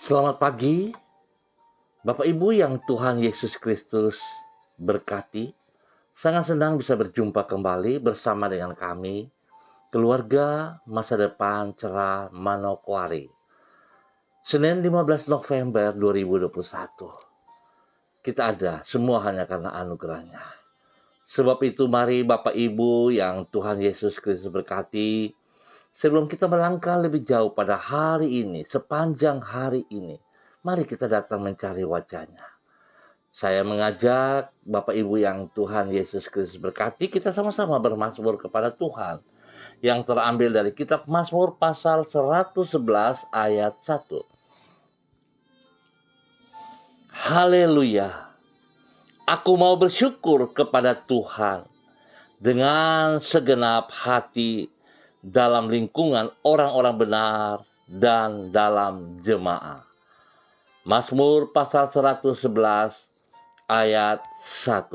Selamat pagi, Bapak Ibu yang Tuhan Yesus Kristus berkati. Sangat senang bisa berjumpa kembali bersama dengan kami, keluarga masa depan cerah Manokwari. Senin 15 November 2021. Kita ada semua hanya karena anugerahnya. Sebab itu mari Bapak Ibu yang Tuhan Yesus Kristus berkati, sebelum kita melangkah lebih jauh pada hari ini, sepanjang hari ini, mari kita datang mencari wajah-Nya. Saya mengajak Bapak Ibu yang Tuhan Yesus Kristus berkati, kita sama-sama bermazmur kepada Tuhan. Yang terambil dari kitab Mazmur pasal 111 ayat 1. Haleluya. Aku mau bersyukur kepada Tuhan dengan segenap hati dalam lingkungan orang-orang benar dan dalam jemaah. Mazmur pasal 111 ayat 1.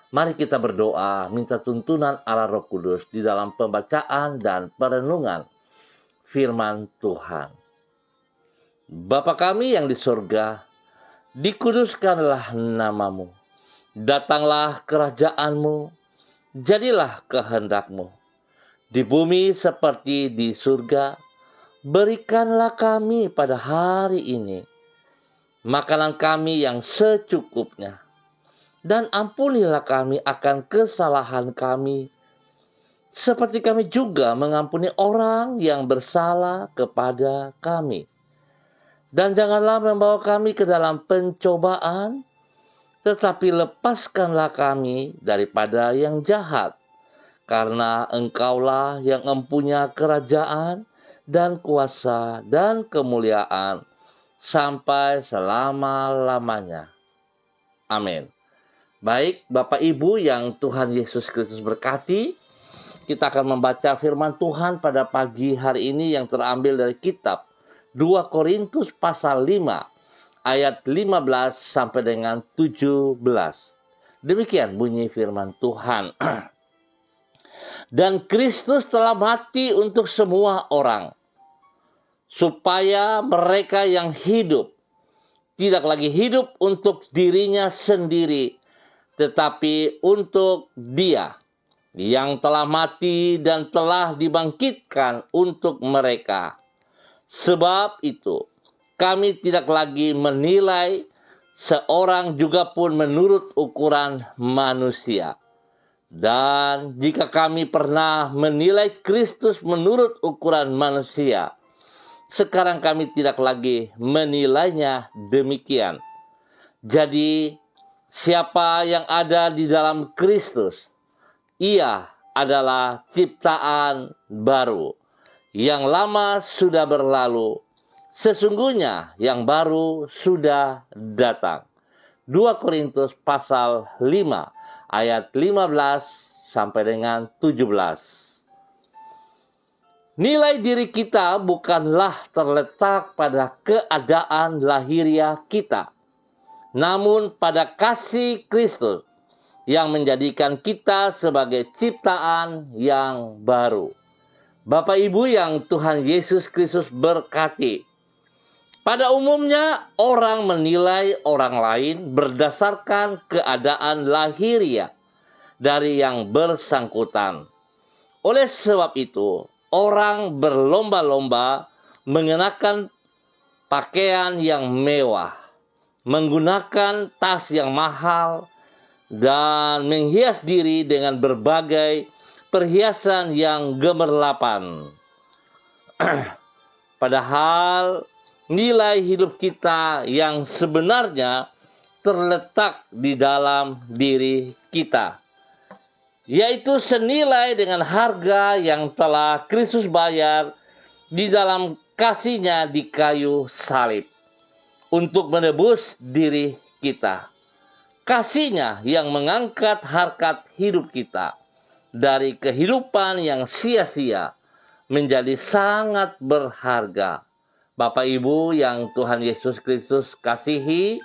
Mari kita berdoa minta tuntunan Allah Roh Kudus di dalam pembacaan dan perenungan firman Tuhan. Bapa kami yang di surga, dikuduskanlah namamu. Datanglah kerajaan-Mu, jadilah kehendak-Mu. Di bumi seperti di surga, berikanlah kami pada hari ini makanan kami yang secukupnya. Dan ampunilah kami akan kesalahan kami, seperti kami juga mengampuni orang yang bersalah kepada kami. Dan janganlah membawa kami ke dalam pencobaan, tetapi lepaskanlah kami daripada yang jahat. Karena Engkaulah yang mempunyai kerajaan dan kuasa dan kemuliaan sampai selama-lamanya. Amin. Baik, Bapak Ibu yang Tuhan Yesus Kristus berkati, kita akan membaca firman Tuhan pada pagi hari ini yang terambil dari kitab 2 Korintus pasal 5 ayat 15 sampai dengan 17. Demikian bunyi firman Tuhan. Dan Kristus telah mati untuk semua orang, supaya mereka yang hidup tidak lagi hidup untuk dirinya sendiri, tetapi untuk Dia yang telah mati dan telah dibangkitkan untuk mereka. Sebab itu, kami tidak lagi menilai seorang juga pun menurut ukuran manusia. Dan jika kami pernah menilai Kristus menurut ukuran manusia, sekarang kami tidak lagi menilainya demikian. Jadi, siapa yang ada di dalam Kristus, ia adalah ciptaan baru. Yang lama sudah berlalu, sesungguhnya yang baru sudah datang. 2 Korintus pasal 5 ayat 15 sampai dengan 17. Nilai diri kita bukanlah terletak pada keadaan lahiriah kita, namun pada kasih Kristus yang menjadikan kita sebagai ciptaan yang baru. Bapak Ibu yang Tuhan Yesus Kristus berkati, pada umumnya orang menilai orang lain berdasarkan keadaan lahiriah dari yang bersangkutan. Oleh sebab itu, orang berlomba-lomba mengenakan pakaian yang mewah, menggunakan tas yang mahal, dan menghias diri dengan berbagai perhiasan yang gemerlapan. Padahal nilai hidup kita yang sebenarnya terletak di dalam diri kita, yaitu senilai dengan harga yang telah Kristus bayar di dalam kasih-Nya di kayu salib untuk menebus diri kita. Kasih-Nya yang mengangkat harkat hidup kita dari kehidupan yang sia-sia menjadi sangat berharga. Bapak Ibu yang Tuhan Yesus Kristus kasihi,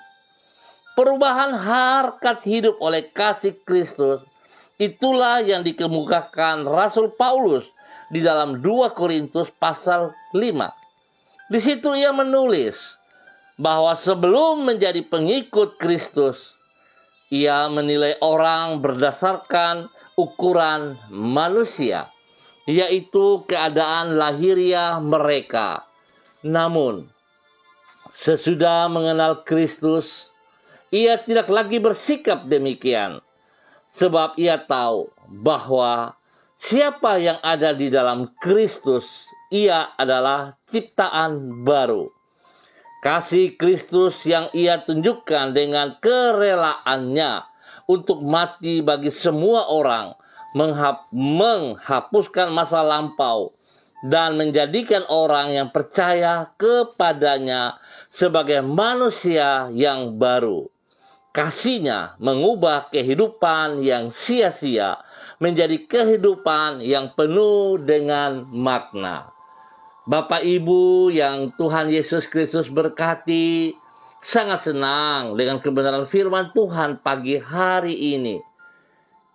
perubahan harkat hidup oleh kasih Kristus, itulah yang dikemukakan Rasul Paulus di dalam 2 Korintus pasal 5. Di situ ia menulis, bahwa sebelum menjadi pengikut Kristus, ia menilai orang berdasarkan ukuran manusia, yaitu keadaan lahiriah mereka. Namun, sesudah mengenal Kristus, ia tidak lagi bersikap demikian, sebab ia tahu bahwa siapa yang ada di dalam Kristus, ia adalah ciptaan baru. Kasih Kristus yang ia tunjukkan dengan kerelaannya untuk mati bagi semua orang, menghapuskan masa lampau, dan menjadikan orang yang percaya kepadanya sebagai manusia yang baru. Kasih-Nya mengubah kehidupan yang sia-sia menjadi kehidupan yang penuh dengan makna. Bapak Ibu yang Tuhan Yesus Kristus berkati, sangat senang dengan kebenaran firman Tuhan pagi hari ini,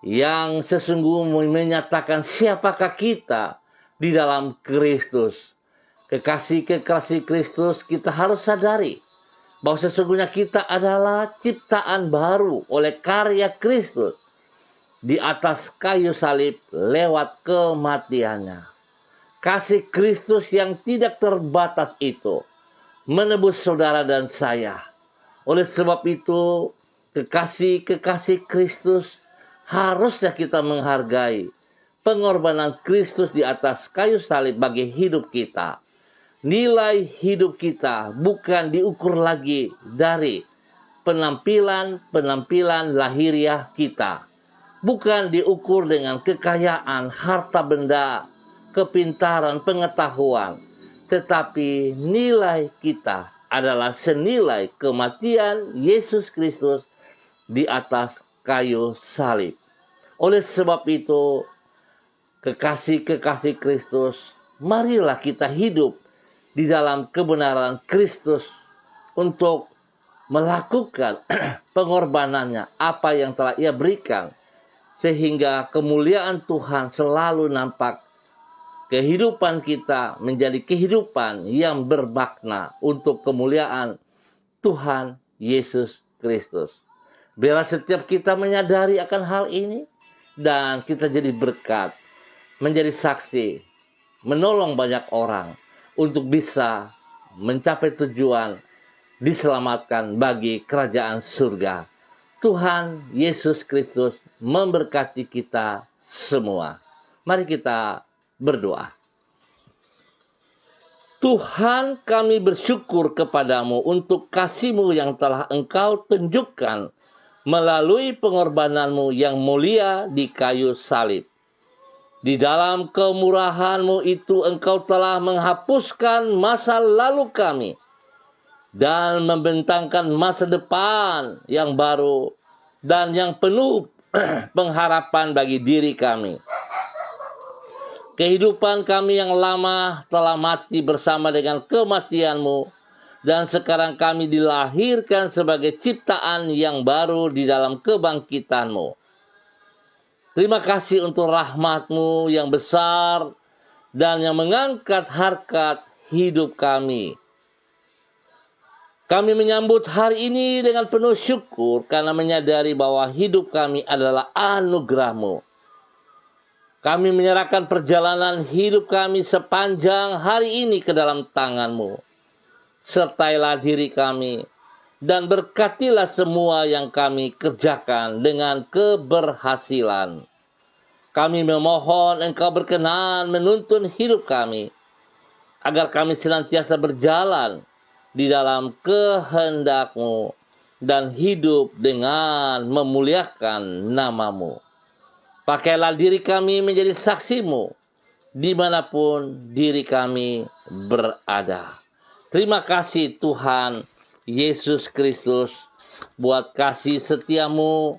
yang sesungguhnya menyatakan siapakah kita di dalam Kristus. Kekasih-kekasih Kristus, kita harus sadari bahwa sesungguhnya kita adalah ciptaan baru oleh karya Kristus di atas kayu salib lewat kematiannya. Kasih Kristus yang tidak terbatas itu menebus saudara dan saya. Oleh sebab itu, kekasih-kekasih Kristus, harusnya kita menghargai pengorbanan Kristus di atas kayu salib bagi hidup kita. Nilai hidup kita bukan diukur lagi dari penampilan lahiriah kita. Bukan diukur dengan kekayaan, harta benda, kepintaran, pengetahuan. Tetapi nilai kita adalah senilai kematian Yesus Kristus di atas kayu salib. Oleh sebab itu, kekasih-kekasih Kristus, marilah kita hidup di dalam kebenaran Kristus untuk melakukan pengorbanannya, apa yang telah Ia berikan, sehingga kemuliaan Tuhan selalu nampak. Kehidupan kita menjadi kehidupan yang bermakna untuk kemuliaan Tuhan Yesus Kristus. Biarlah setiap kita menyadari akan hal ini dan kita jadi berkat, menjadi saksi, menolong banyak orang untuk bisa mencapai tujuan diselamatkan bagi kerajaan surga. Tuhan Yesus Kristus memberkati kita semua. Mari kita berdoa. Tuhan, kami bersyukur kepadamu untuk kasih-Mu yang telah Engkau tunjukkan melalui pengorbananmu yang mulia di kayu salib. Di dalam kemurahan-Mu itu Engkau telah menghapuskan masa lalu kami dan membentangkan masa depan yang baru dan yang penuh pengharapan bagi diri kami. Kehidupan kami yang lama telah mati bersama dengan kematian-Mu, dan sekarang kami dilahirkan sebagai ciptaan yang baru di dalam kebangkitan-Mu. Terima kasih untuk rahmat-Mu yang besar dan yang mengangkat harkat hidup kami. Kami menyambut hari ini dengan penuh syukur karena menyadari bahwa hidup kami adalah anugerah-Mu. Kami menyerahkan perjalanan hidup kami sepanjang hari ini ke dalam tangan-Mu. Sertailah diri kami dan berkatilah semua yang kami kerjakan dengan keberhasilan. Kami memohon Engkau berkenan menuntun hidup kami, agar kami senantiasa berjalan di dalam kehendak-Mu dan hidup dengan memuliakan nama-Mu. Pakailah diri kami menjadi saksi-Mu dimanapun diri kami berada. Terima kasih Tuhan Yesus Kristus buat kasih setia-Mu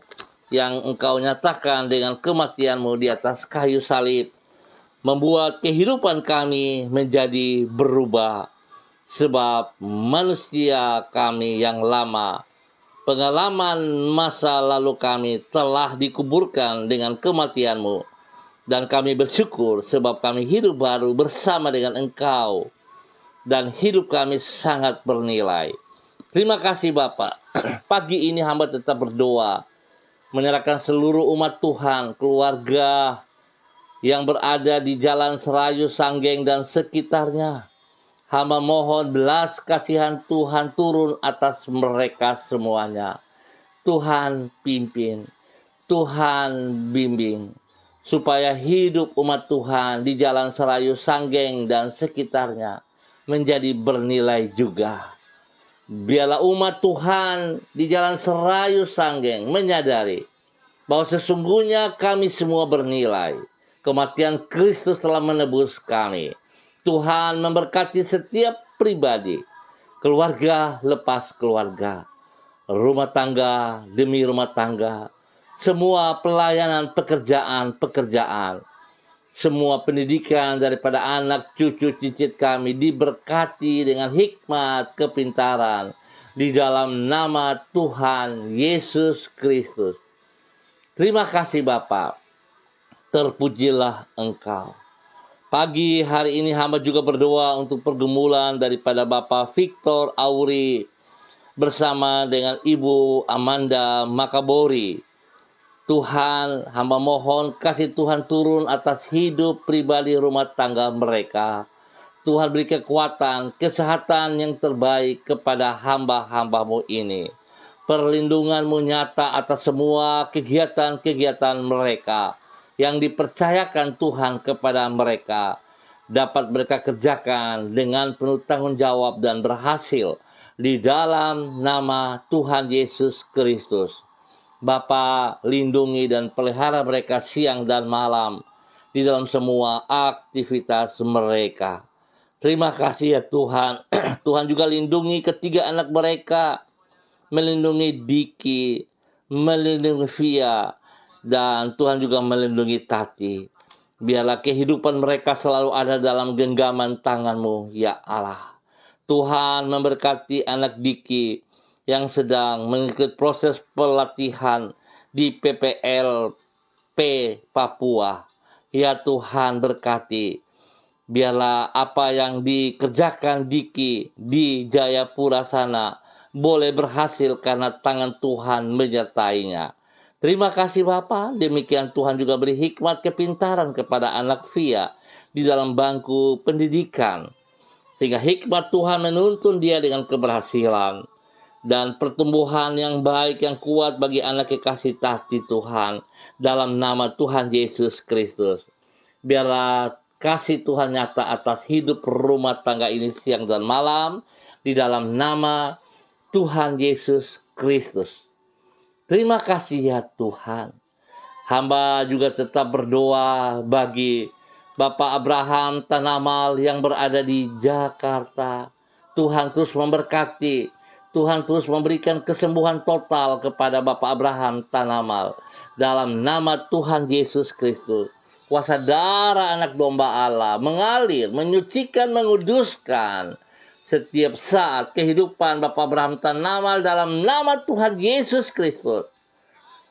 yang Engkau nyatakan dengan kematian-Mu di atas kayu salib. Membuat kehidupan kami menjadi berubah. Sebab manusia kami yang lama, pengalaman masa lalu kami telah dikuburkan dengan kematian-Mu. Dan kami bersyukur sebab kami hidup baru bersama dengan Engkau. Dan hidup kami sangat bernilai. Terima kasih Bapak. Pagi ini hamba tetap berdoa, menyerahkan seluruh umat Tuhan, keluarga yang berada di Jalan Serayu, Sanggeng, dan sekitarnya. Hamba mohon belas kasihan Tuhan turun atas mereka semuanya. Tuhan pimpin, Tuhan bimbing, supaya hidup umat Tuhan di Jalan Serayu, Sanggeng, dan sekitarnya menjadi bernilai juga. Biarlah umat Tuhan di Jalan Serayu, Sanggeng menyadari bahwa sesungguhnya kami semua bernilai. Kematian Kristus telah menebus kami. Tuhan memberkati setiap pribadi, keluarga lepas keluarga, rumah tangga demi rumah tangga, semua pelayanan pekerjaan, semua pendidikan daripada anak cucu cicit kami diberkati dengan hikmat kepintaran di dalam nama Tuhan Yesus Kristus. Terima kasih Bapa, terpujilah Engkau. Pagi hari ini hamba juga berdoa untuk pergumulan daripada Bapak Victor Auri bersama dengan Ibu Amanda Makabori. Tuhan, hamba mohon kasih Tuhan turun atas hidup pribadi rumah tangga mereka. Tuhan beri kekuatan, kesehatan yang terbaik kepada hamba-hamba-Mu ini. Perlindungan-Mu nyata atas semua kegiatan-kegiatan mereka yang dipercayakan Tuhan kepada mereka, dapat mereka kerjakan dengan penuh tanggung jawab dan berhasil di dalam nama Tuhan Yesus Kristus. Bapa, lindungi dan pelihara mereka siang dan malam di dalam semua aktivitas mereka. Terima kasih ya Tuhan. Tuhan juga lindungi ketiga anak mereka, melindungi Diki, melindungi Via, dan Tuhan juga melindungi Tati. Biarlah kehidupan mereka selalu ada dalam genggaman tangan-Mu, ya Allah. Tuhan memberkati anak Diki yang sedang mengikuti proses pelatihan di PPLP Papua. Ya Tuhan berkati. Biarlah apa yang dikerjakan Diki di Jayapura sana boleh berhasil karena tangan Tuhan menyertainya. Terima kasih Bapa. Demikian Tuhan juga beri hikmat kepintaran kepada anak Via di dalam bangku pendidikan, sehingga hikmat Tuhan menuntun dia dengan keberhasilan dan pertumbuhan yang baik yang kuat bagi anak kekasih Tati Tuhan dalam nama Tuhan Yesus Kristus. Biarlah kasih Tuhan nyata atas hidup rumah tangga ini siang dan malam di dalam nama Tuhan Yesus Kristus. Terima kasih ya Tuhan. Hamba juga tetap berdoa bagi Bapak Abraham Tanamal yang berada di Jakarta. Tuhan terus memberkati. Tuhan terus memberikan kesembuhan total kepada Bapak Abraham Tanamal. Dalam nama Tuhan Yesus Kristus. Kuasa darah anak domba Allah mengalir, menyucikan, menguduskan setiap saat kehidupan Bapak Abraham Tanamal dalam nama Tuhan Yesus Kristus.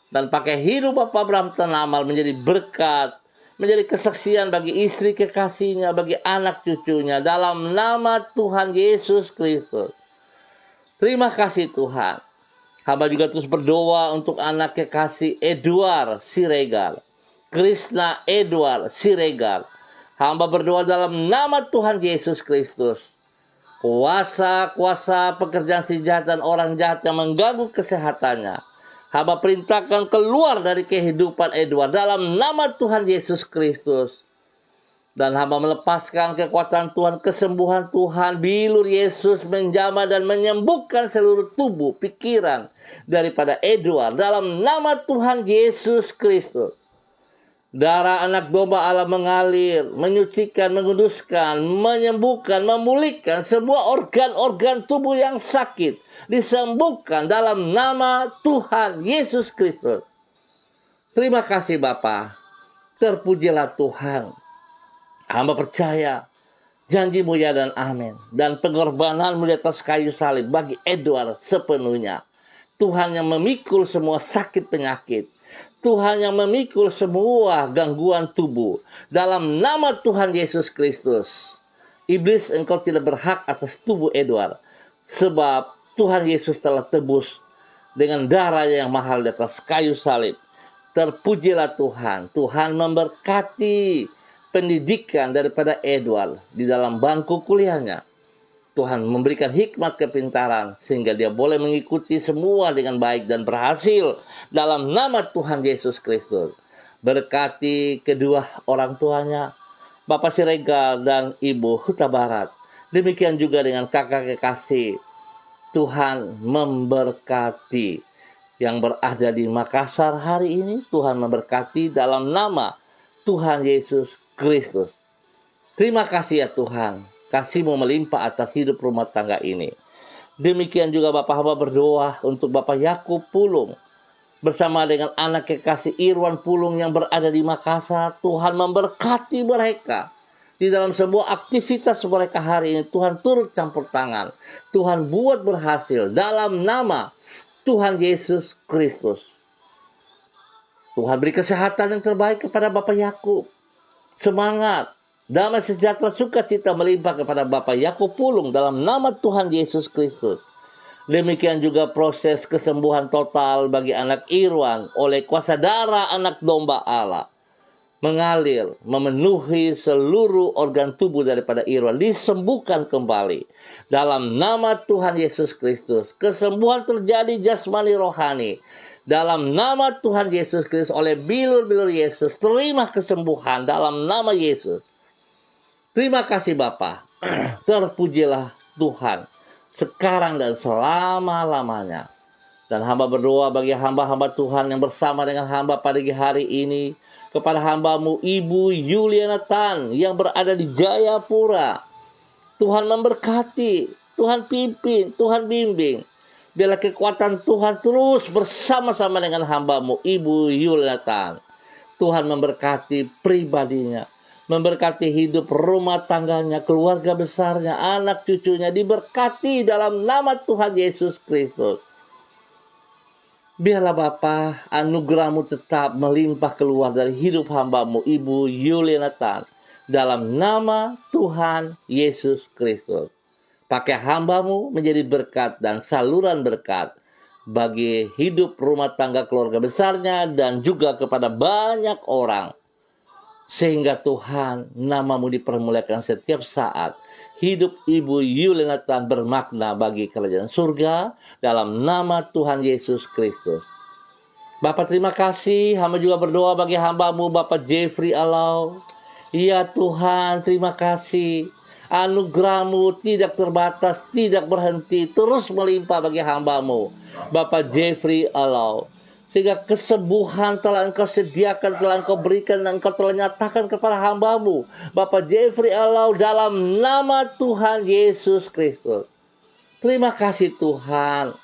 Dan pakai hidup Bapak Abraham Tanamal menjadi berkat, menjadi kesaksian bagi istri kekasihnya, bagi anak cucunya dalam nama Tuhan Yesus Kristus. Terima kasih Tuhan. Hamba juga terus berdoa untuk anak kekasih Edward Siregar, Krishna Edward Siregar. Hamba berdoa dalam nama Tuhan Yesus Kristus. Kuasa-kuasa pekerjaan si jahat dan orang jahat yang mengganggu kesehatannya, hamba perintahkan keluar dari kehidupan Edward dalam nama Tuhan Yesus Kristus. Dan hamba melepaskan kekuatan Tuhan, kesembuhan Tuhan, bilur Yesus menjamah dan menyembuhkan seluruh tubuh, pikiran daripada Edward dalam nama Tuhan Yesus Kristus. Darah anak domba Allah mengalir, menyucikan, menguduskan, menyembuhkan, memulihkan semua organ-organ tubuh yang sakit. Disembuhkan dalam nama Tuhan Yesus Kristus. Terima kasih Bapa. Terpujilah Tuhan. Hamba percaya janji-Mu ya dan amin. Dan pengorbanan-Mu di atas kayu salib bagi Edward sepenuhnya. Tuhan yang memikul semua sakit penyakit. Tuhan yang memikul semua gangguan tubuh. Dalam nama Tuhan Yesus Kristus. Iblis, engkau tidak berhak atas tubuh Edward. Sebab Tuhan Yesus telah tebus dengan darah yang mahal di atas kayu salib. Terpujilah Tuhan. Tuhan memberkati pendidikan daripada Edward di dalam bangku kuliahnya. Tuhan memberikan hikmat kepintaran sehingga dia boleh mengikuti semua dengan baik dan berhasil dalam nama Tuhan Yesus Kristus. Berkati kedua orang tuanya, Bapak Siregar dan Ibu Huta Barat. Demikian juga dengan kakak kekasih. Tuhan memberkati yang berada di Makassar hari ini. Tuhan memberkati dalam nama Tuhan Yesus Kristus. Terima kasih ya Tuhan. Kasih-Mu melimpah atas hidup rumah tangga ini. Demikian juga Bapak hamba berdoa untuk Bapak Yakub Pulung. Bersama dengan anak kekasih Irwan Pulung yang berada di Makassar. Tuhan memberkati mereka. Di dalam semua aktivitas mereka hari ini, Tuhan turut campur tangan. Tuhan buat berhasil dalam nama Tuhan Yesus Kristus. Tuhan beri kesehatan yang terbaik kepada Bapak Yakub. Semangat, damai sejahtera, sukacita melimpah kepada Bapak Yakub Pulung dalam nama Tuhan Yesus Kristus. Demikian juga proses kesembuhan total bagi anak Irwan oleh kuasa darah anak domba Allah. Mengalir, memenuhi seluruh organ tubuh daripada Irwan, disembuhkan kembali. Dalam nama Tuhan Yesus Kristus, kesembuhan terjadi jasmani rohani. Dalam nama Tuhan Yesus Kristus, oleh bilur-bilur Yesus, terima kesembuhan dalam nama Yesus. Terima kasih Bapa. Terpujilah Tuhan, sekarang dan selama-lamanya. Dan hamba berdoa bagi hamba-hamba Tuhan yang bersama dengan hamba pada hari ini, kepada hamba-Mu Ibu Yuliana Tan yang berada di Jayapura. Tuhan memberkati, Tuhan pimpin, Tuhan bimbing. Biarlah kekuatan Tuhan terus bersama-sama dengan hamba-Mu Ibu Yuliana Tan. Tuhan memberkati pribadinya, memberkati hidup rumah tangganya, keluarga besarnya, anak cucunya, diberkati dalam nama Tuhan Yesus Kristus. Biarlah Bapa, anugerah-Mu tetap melimpah keluar dari hidup hamba-Mu Ibu Yuliana Tan. Dalam nama Tuhan Yesus Kristus. Pakai hamba-Mu menjadi berkat dan saluran berkat bagi hidup rumah tangga keluarga besarnya dan juga kepada banyak orang. Sehingga Tuhan, nama-Mu dipermuliakan setiap saat. Hidup Ibu Yuliana Tan bermakna bagi kerajaan surga dalam nama Tuhan Yesus Kristus. Bapak terima kasih, hamba juga berdoa bagi hamba-Mu Bapak Jeffrey Alau. Ya Tuhan, terima kasih. Anugerah-Mu tidak terbatas, tidak berhenti, terus melimpah bagi hamba-Mu Bapak Jeffrey Alau. Sehingga kesembuhan telah Engkau sediakan, telah Engkau berikan, dan Engkau telah nyatakan kepada hamba-Mu Bapak Jeffrey Alau dalam nama Tuhan Yesus Kristus. Terima kasih Tuhan.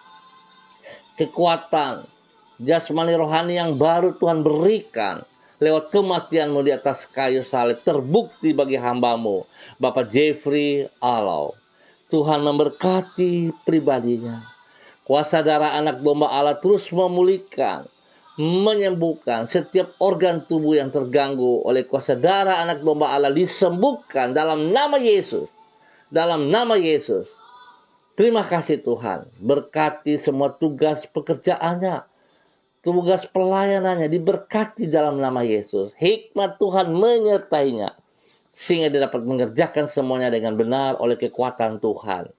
Kekuatan jasmani rohani yang baru Tuhan berikan lewat kematian-Mu di atas kayu salib terbukti bagi hamba-Mu Bapak Jeffrey Alau. Tuhan memberkati pribadinya. Kuasa darah anak domba Allah terus memulihkan, menyembuhkan setiap organ tubuh yang terganggu oleh kuasa darah anak domba Allah, disembuhkan dalam nama Yesus. Dalam nama Yesus. Terima kasih Tuhan. Berkati semua tugas pekerjaannya, tugas pelayanannya, diberkati dalam nama Yesus. Hikmat Tuhan menyertainya, sehingga dia dapat mengerjakan semuanya dengan benar oleh kekuatan Tuhan.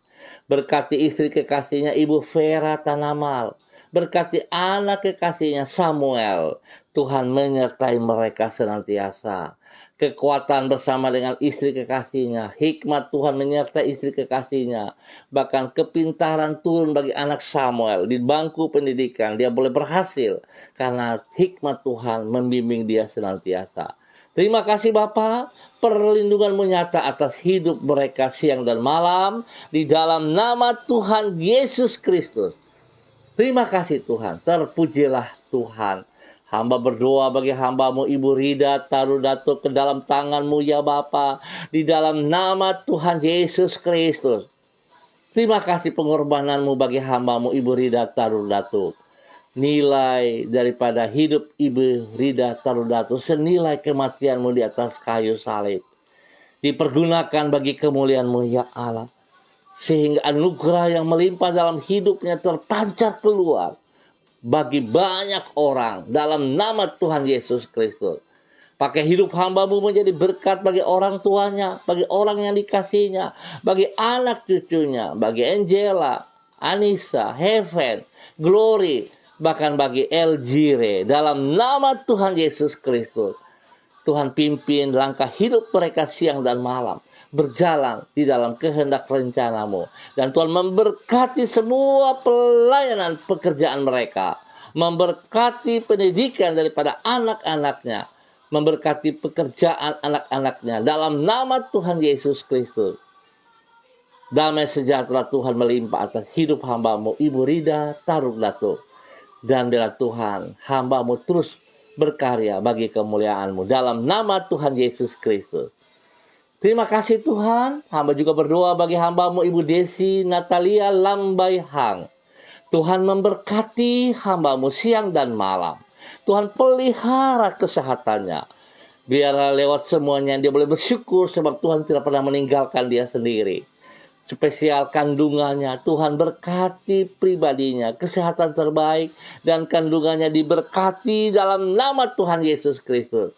Berkati istri kekasihnya Ibu Vera Tanamal. Berkati anak kekasihnya Samuel. Tuhan menyertai mereka senantiasa. Kekuatan bersama dengan istri kekasihnya. Hikmat Tuhan menyertai istri kekasihnya. Bahkan kepintaran turun bagi anak Samuel. Di bangku pendidikan dia boleh berhasil. Karena hikmat Tuhan membimbing dia senantiasa. Terima kasih Bapa, perlindungan-Mu nyata atas hidup mereka siang dan malam, di dalam nama Tuhan Yesus Kristus. Terima kasih Tuhan, terpujilah Tuhan. Hamba berdoa bagi hamba-Mu Ibu Rida Tarudato ke dalam tangan-Mu ya Bapa, di dalam nama Tuhan Yesus Kristus. Terima kasih pengorbanan-Mu bagi hamba-Mu Ibu Rida Tarudato. Nilai daripada hidup Ibu Rida Tarudato senilai kematian-Mu di atas kayu salib. Dipergunakan bagi kemuliaan-Mu ya Allah. sehingga anugerah yang melimpah dalam hidupnya terpancar keluar bagi banyak orang dalam nama Tuhan Yesus Kristus. Pakai hidup hamba-Mu menjadi berkat bagi orang tuanya, bagi orang yang dikasihinya, bagi anak cucunya, bagi Angela, Anissa, Heaven, Glory, bahkan bagi Elgire dalam nama Tuhan Yesus Kristus. Tuhan pimpin langkah hidup mereka siang dan malam, berjalan di dalam kehendak rencana-Mu. Dan Tuhan memberkati semua pelayanan pekerjaan mereka, memberkati pendidikan daripada anak-anaknya, memberkati pekerjaan anak-anaknya dalam nama Tuhan Yesus Kristus. Damai sejahtera Tuhan melimpah atas hidup hamba-Mu Ibu Rida Tarugdato. Dan biarlah Tuhan hamba-Mu terus berkarya bagi kemuliaan-Mu dalam nama Tuhan Yesus Kristus. Terima kasih Tuhan. Hamba juga berdoa bagi hamba-Mu Ibu Desi Natalia Lambai Hang. Tuhan memberkati hamba-Mu siang dan malam. Tuhan pelihara kesehatannya. Biarlah lewat semuanya dia boleh bersyukur sebab Tuhan tidak pernah meninggalkan dia sendiri. Spesial kandungannya, Tuhan berkati pribadinya, kesehatan terbaik, dan kandungannya diberkati dalam nama Tuhan Yesus Kristus.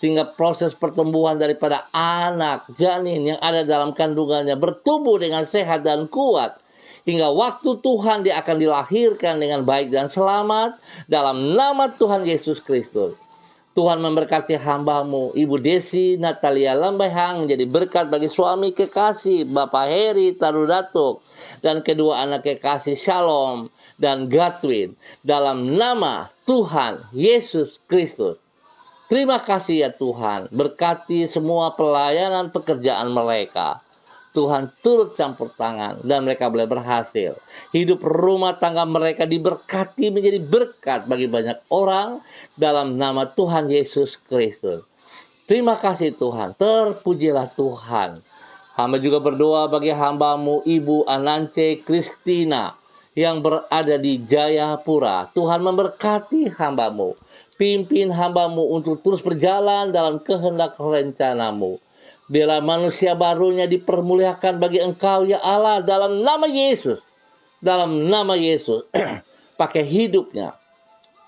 Sehingga proses pertumbuhan daripada anak janin yang ada dalam kandungannya bertumbuh dengan sehat dan kuat. Hingga waktu Tuhan dia akan dilahirkan dengan baik dan selamat dalam nama Tuhan Yesus Kristus. Tuhan memberkati hamba-Mu Ibu Desi Natalia Lambai Hang menjadi berkat bagi suami kekasih Bapak Heri Tarudatuk dan kedua anak kekasih Shalom dan Gatwin dalam nama Tuhan Yesus Kristus. Terima kasih ya Tuhan, berkati semua pelayanan pekerjaan mereka. Tuhan turut campur tangan dan mereka boleh berhasil. Hidup rumah tangga mereka diberkati menjadi berkat bagi banyak orang dalam nama Tuhan Yesus Kristus. Terima kasih Tuhan, terpujilah Tuhan. Hamba juga berdoa bagi hamba-Mu Ibu Anance Kristina yang berada di Jayapura. Tuhan memberkati hamba-Mu, pimpin hamba-Mu untuk terus berjalan dalam kehendak rencana-Mu. Biarlah manusia barunya dipermuliakan bagi Engkau ya Allah dalam nama Yesus. Dalam nama Yesus. Pakai hidupnya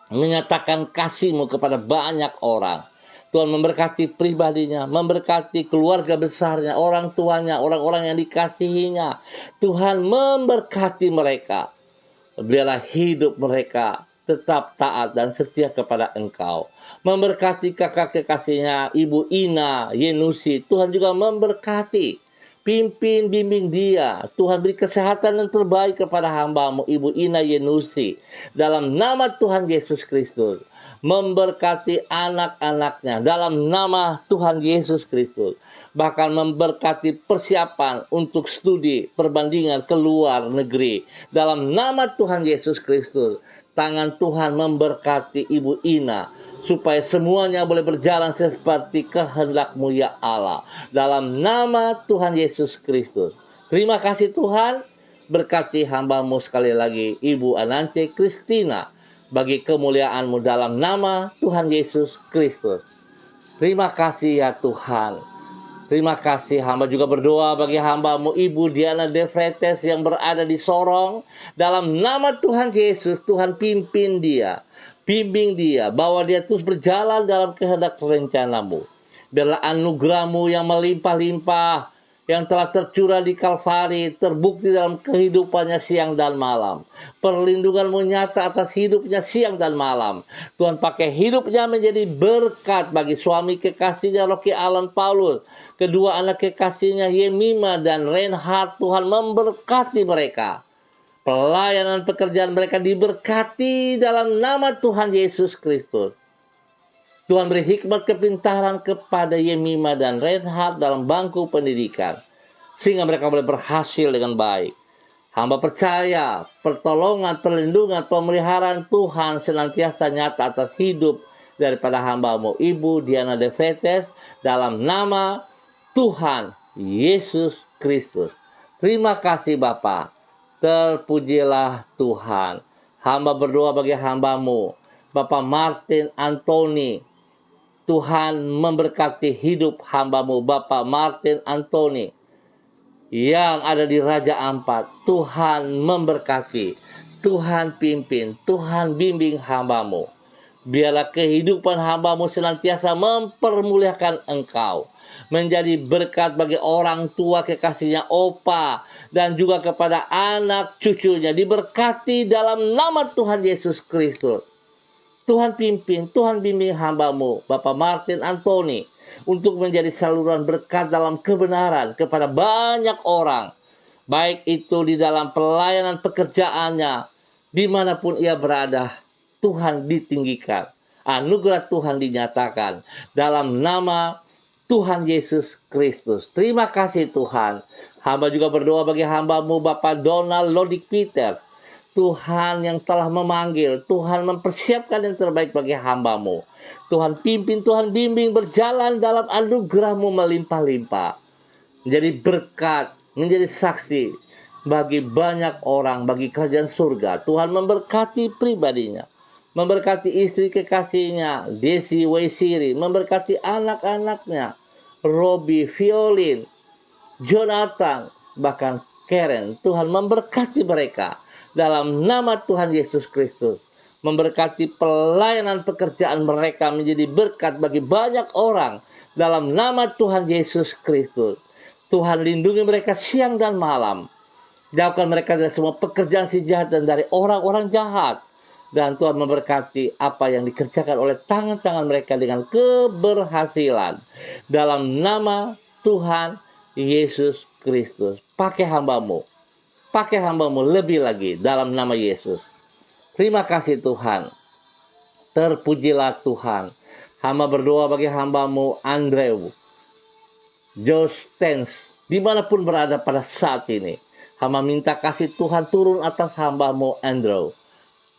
menyatakan kasih-Mu kepada banyak orang. Tuhan memberkati pribadinya, memberkati keluarga besarnya, orang tuanya, orang-orang yang dikasihinya. Tuhan memberkati mereka. Biarlah hidup mereka tetap taat dan setia kepada Engkau. Memberkati kakak kekasihnya Ibu Ina Yenusi. Tuhan juga memberkati. Pimpin, bimbing dia. Tuhan beri kesehatan yang terbaik kepada hamba-Mu Ibu Ina Yenusi. Dalam nama Tuhan Yesus Kristus. Memberkati anak-anaknya. Dalam nama Tuhan Yesus Kristus. Bahkan memberkati persiapan untuk studi perbandingan ke luar negeri. Dalam nama Tuhan Yesus Kristus. Tangan Tuhan memberkati Ibu Ina supaya semuanya boleh berjalan seperti kehendak-Mu ya Allah. Dalam nama Tuhan Yesus Kristus. Terima kasih Tuhan. Berkati hamba-Mu sekali lagi Ibu Anance Kristina bagi kemuliaan-Mu dalam nama Tuhan Yesus Kristus. Terima kasih ya Tuhan. Terima kasih. Hamba juga berdoa bagi hamba-Mu Ibu Diana De Vretes yang berada di Sorong. Dalam nama Tuhan Yesus, Tuhan pimpin dia. Bimbing dia. Bawa dia terus berjalan dalam kehendak rencana-Mu. Biarlah anugerah-Mu yang melimpah-limpah, yang telah tercurah di Kalvari, terbukti dalam kehidupannya siang dan malam. Perlindungan-Mu nyata atas hidupnya siang dan malam. Tuhan pakai hidupnya menjadi berkat bagi suami kekasihnya Rocky Alan Paulus. Kedua anak kekasihnya Yemima dan Reinhard. Tuhan memberkati mereka. Pelayanan pekerjaan mereka diberkati dalam nama Tuhan Yesus Kristus. Tuhan beri hikmat kepintaran kepada Yemima dan Reinhard dalam bangku pendidikan. Sehingga mereka boleh berhasil dengan baik. Hamba percaya pertolongan, perlindungan, pemeliharaan Tuhan senantiasa nyata atas hidup daripada hamba-Mu Ibu Diana De Vretes dalam nama Tuhan Yesus Kristus. Terima kasih Bapa. Terpujilah Tuhan. Hamba berdoa bagi hamba-Mu Bapak Martin Anthony. Tuhan memberkati hidup hamba-Mu Bapak Martin Anthony. yang ada di Raja Ampat. Tuhan memberkati, Tuhan pimpin, Tuhan bimbing hamba-Mu. Biarlah kehidupan hamba-Mu senantiasa mempermuliakan Engkau, menjadi berkat bagi orang tua kekasihnya Opa, dan juga kepada anak cucunya. Diberkati dalam nama Tuhan Yesus Kristus. Tuhan pimpin, Tuhan bimbing hamba-Mu, Bapak Martin Anthony, untuk menjadi saluran berkat dalam kebenaran kepada banyak orang. Baik itu di dalam pelayanan pekerjaannya, dimanapun ia berada, Tuhan ditinggikan. Anugerah Tuhan dinyatakan dalam nama Tuhan Yesus Kristus. Terima kasih Tuhan. Hamba juga berdoa bagi hamba-Mu Bapak Donald Lodik Peter. Tuhan yang telah memanggil, Tuhan mempersiapkan yang terbaik bagi hamba-Mu. Tuhan pimpin, Tuhan bimbing berjalan dalam anugerah-Mu melimpah-limpah. Menjadi berkat, menjadi saksi bagi banyak orang, bagi kerajaan surga. Tuhan memberkati pribadinya, memberkati istri kekasihnya, Desi Waisiri, memberkati anak-anaknya, Robi, Violin, Jonathan, bahkan Karen. Tuhan memberkati mereka dalam nama Tuhan Yesus Kristus. Memberkati pelayanan pekerjaan mereka menjadi berkat bagi banyak orang dalam nama Tuhan Yesus Kristus. Tuhan lindungi mereka siang dan malam. Jauhkan mereka dari semua pekerjaan si jahat dan dari orang-orang jahat. Dan Tuhan memberkati apa yang dikerjakan oleh tangan-tangan mereka dengan keberhasilan. Dalam nama Tuhan Yesus Kristus. Pakai hamba-Mu. Pakai hamba-Mu lebih lagi dalam nama Yesus. Terima kasih Tuhan. Terpujilah Tuhan. Hamba berdoa bagi hamba-Mu Andrew, Josh Stens, dimanapun berada pada saat ini. Hamba minta kasih Tuhan turun atas hamba-Mu Andrew.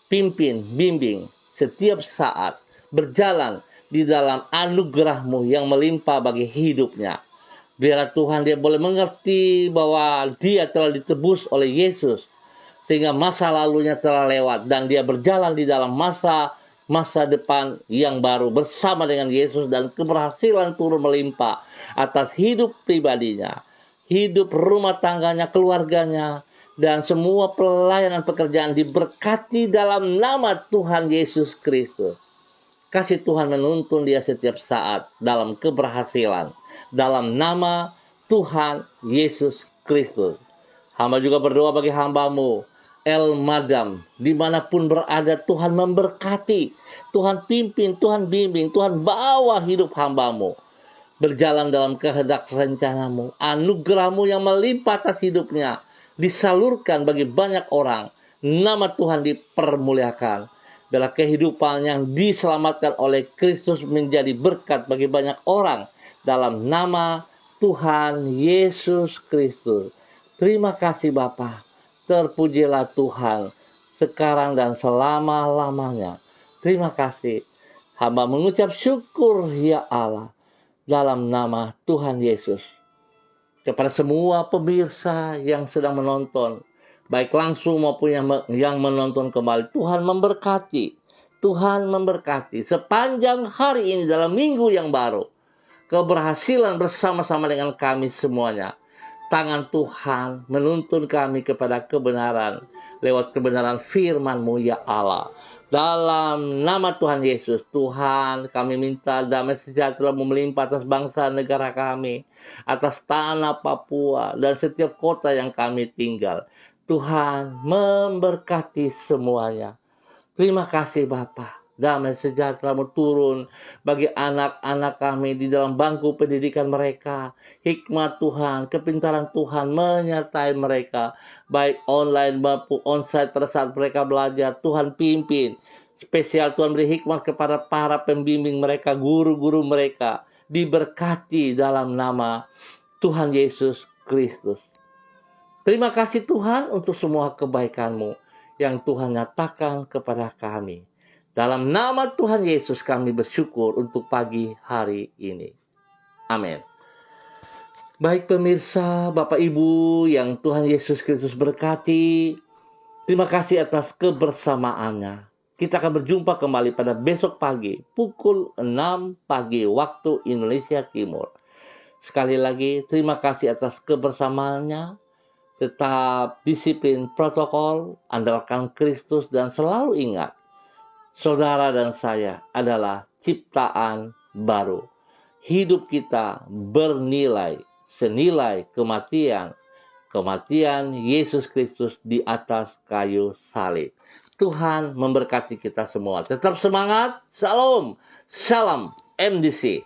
Pimpin, bimbing setiap saat. Berjalan di dalam anugerah-Mu yang melimpah bagi hidupnya. Biarlah Tuhan dia boleh mengerti bahwa dia telah ditebus oleh Yesus. Sehingga masa lalunya telah lewat. Dan dia berjalan di dalam masa depan yang baru bersama dengan Yesus. Dan keberhasilan turun melimpah atas hidup pribadinya, hidup rumah tangganya, keluarganya, dan semua pelayanan pekerjaan diberkati dalam nama Tuhan Yesus Kristus. Kasih Tuhan menuntun dia setiap saat dalam keberhasilan. Dalam nama Tuhan Yesus Kristus. Hamba juga berdoa bagi hamba-Mu El Madam. Dimanapun berada Tuhan memberkati. Tuhan pimpin, Tuhan bimbing, Tuhan bawa hidup hamba-Mu. Berjalan dalam kehendak rencana-Mu. Anugerah-Mu yang melimpah atas hidupnya disalurkan bagi banyak orang. Nama Tuhan dipermuliakan. Biarlah kehidupan yang diselamatkan oleh Kristus menjadi berkat bagi banyak orang. Dalam nama Tuhan Yesus Kristus. Terima kasih Bapa. Terpujilah Tuhan sekarang dan selama-lamanya. Terima kasih. Hamba mengucap syukur ya Allah. Dalam nama Tuhan Yesus. Kepada semua pemirsa yang sedang menonton, baik langsung maupun yang menonton kembali, Tuhan memberkati. Tuhan memberkati sepanjang hari ini dalam minggu yang baru. Keberhasilan bersama-sama dengan kami semuanya. Tangan Tuhan menuntun kami kepada kebenaran. Lewat kebenaran firman-Mu ya Allah. Dalam nama Tuhan Yesus, Tuhan kami minta damai sejahtera melimpah atas bangsa negara kami. Atas tanah Papua dan setiap kota yang kami tinggal. Tuhan memberkati semuanya. Terima kasih Bapa. Damai sejahtera-Mu turun bagi anak-anak kami di dalam bangku pendidikan mereka. Hikmat Tuhan, kepintaran Tuhan menyertai mereka. Baik online maupun onsite pada saat mereka belajar. Tuhan pimpin. Spesial Tuhan beri hikmat kepada para pembimbing mereka, guru-guru mereka. Diberkati dalam nama Tuhan Yesus Kristus. Terima kasih Tuhan untuk semua kebaikan-Mu yang Tuhan nyatakan kepada kami. Dalam nama Tuhan Yesus kami bersyukur untuk pagi hari ini. Amin. Baik pemirsa, Bapak Ibu yang Tuhan Yesus Kristus berkati. Terima kasih atas kebersamaannya. Kita akan berjumpa kembali pada besok pagi pukul 6 pagi waktu Indonesia Timur. Sekali lagi, terima kasih atas kebersamaannya. Tetap disiplin protokol, andalkan Kristus, dan selalu ingat, saudara dan saya adalah ciptaan baru. Hidup kita bernilai, senilai kematian Yesus Kristus di atas kayu salib. Tuhan memberkati kita semua. Tetap semangat. Shalom. Salam MDC.